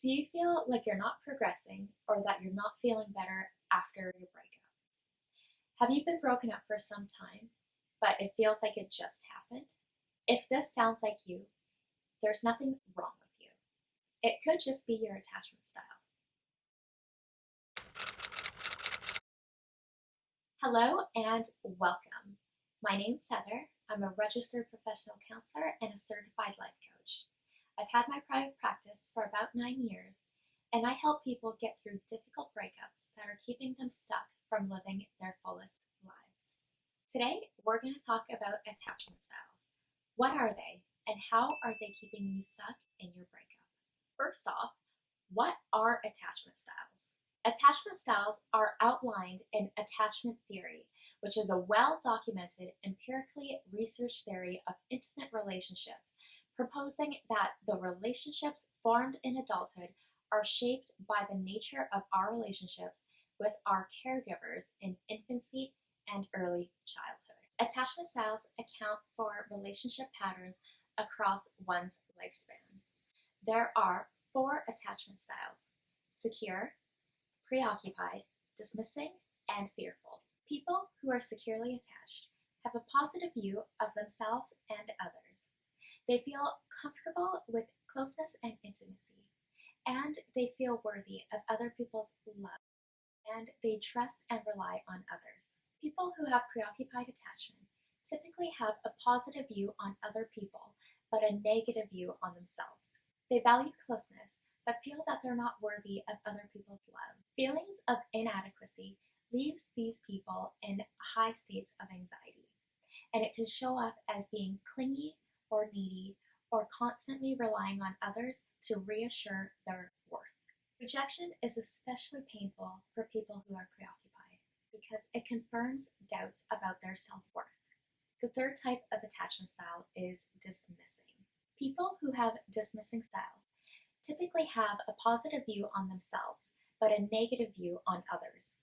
Do you feel like you're not progressing or that you're not feeling better after your breakup? Have you been broken up for some time, but it feels like it just happened? If this sounds like you, there's nothing wrong with you. It could just be your attachment style. Hello and welcome. My name's Heather. I'm a registered professional counselor and a certified life coach. I've had my private practice for about 9 years, and I help people get through difficult breakups that are keeping them stuck from living their fullest lives. Today, we're going to talk about attachment styles. What are they, and how are they keeping you stuck in your breakup? First off, what are attachment styles? Attachment styles are outlined in attachment theory, which is a well-documented, empirically researched theory of intimate relationships, proposing that the relationships formed in adulthood are shaped by the nature of our relationships with our caregivers in infancy and early childhood. Attachment styles account for relationship patterns across one's lifespan. There are 4 attachment styles: secure, preoccupied, dismissing, and fearful. People who are securely attached have a positive view of themselves and others. They feel comfortable with closeness and intimacy, and they feel worthy of other people's love, and they trust and rely on others. People who have preoccupied attachment typically have a positive view on other people, but a negative view on themselves. They value closeness, but feel that they're not worthy of other people's love. Feelings of inadequacy leaves these people in high states of anxiety, and it can show up as being clingy or needy or constantly relying on others to reassure their worth. Rejection is especially painful for people who are preoccupied because it confirms doubts about their self-worth. The third type of attachment style is dismissing. People who have dismissing styles typically have a positive view on themselves, but a negative view on others.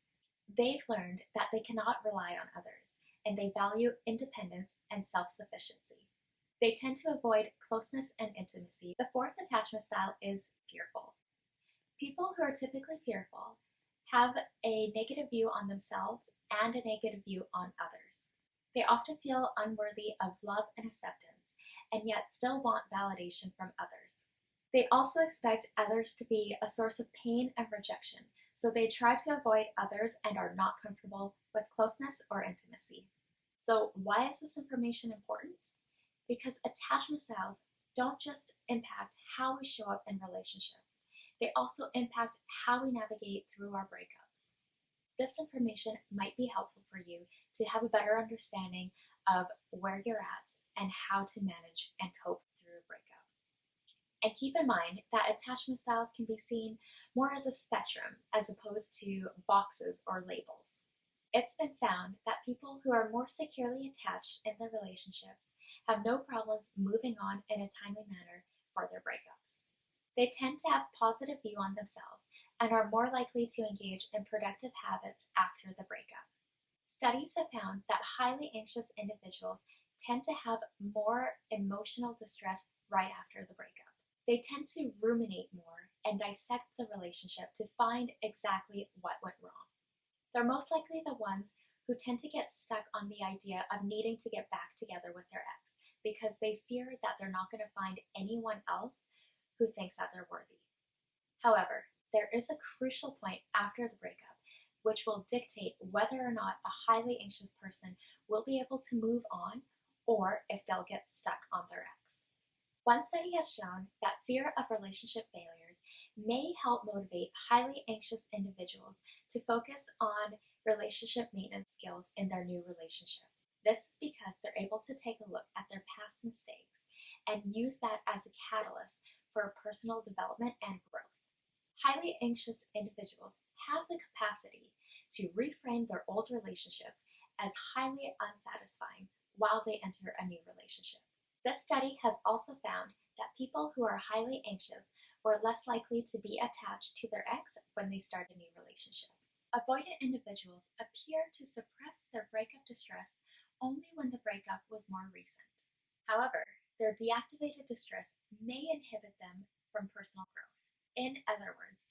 They've learned that they cannot rely on others, and they value independence and self-sufficiency. They tend to avoid closeness and intimacy. The fourth attachment style is fearful. People who are typically fearful have a negative view on themselves and a negative view on others. They often feel unworthy of love and acceptance, and yet still want validation from others. They also expect others to be a source of pain and rejection, so they try to avoid others and are not comfortable with closeness or intimacy. So why is this information important? Because attachment styles don't just impact how we show up in relationships, they also impact how we navigate through our breakups. This information might be helpful for you to have a better understanding of where you're at and how to manage and cope through a breakup. And keep in mind that attachment styles can be seen more as a spectrum as opposed to boxes or labels. It's been found that people who are more securely attached in their relationships have no problems moving on in a timely manner for their breakups. They tend to have a positive view on themselves and are more likely to engage in productive habits after the breakup. Studies have found that highly anxious individuals tend to have more emotional distress right after the breakup. They tend to ruminate more and dissect the relationship to find exactly what went wrong. They're most likely the ones who tend to get stuck on the idea of needing to get back together with their ex because they fear that they're not going to find anyone else who thinks that they're worthy. However, there is a crucial point after the breakup which will dictate whether or not a highly anxious person will be able to move on or if they'll get stuck on their ex. One study has shown that fear of relationship failures may help motivate highly anxious individuals to focus on relationship maintenance skills in their new relationships. This is because they're able to take a look at their past mistakes and use that as a catalyst for personal development and growth. Highly anxious individuals have the capacity to reframe their old relationships as highly unsatisfying while they enter a new relationship. This study has also found that people who are highly anxious were less likely to be attached to their ex when they start a new relationship. Avoidant individuals appear to suppress their breakup distress only when the breakup was more recent. However, their deactivated distress may inhibit them from personal growth. In other words,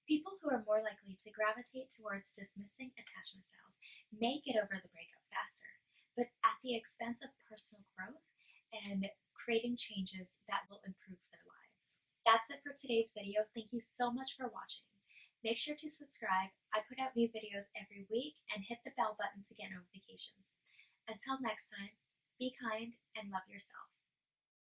people who are more likely to gravitate towards dismissing attachment styles may get over the breakup faster, but at the expense of personal growth and creating changes that will improve their lives. That's it for today's video. Thank you so much for watching. Make sure to subscribe. I put out new videos every week, and hit the bell button to get notifications. Until next time, be kind and love yourself.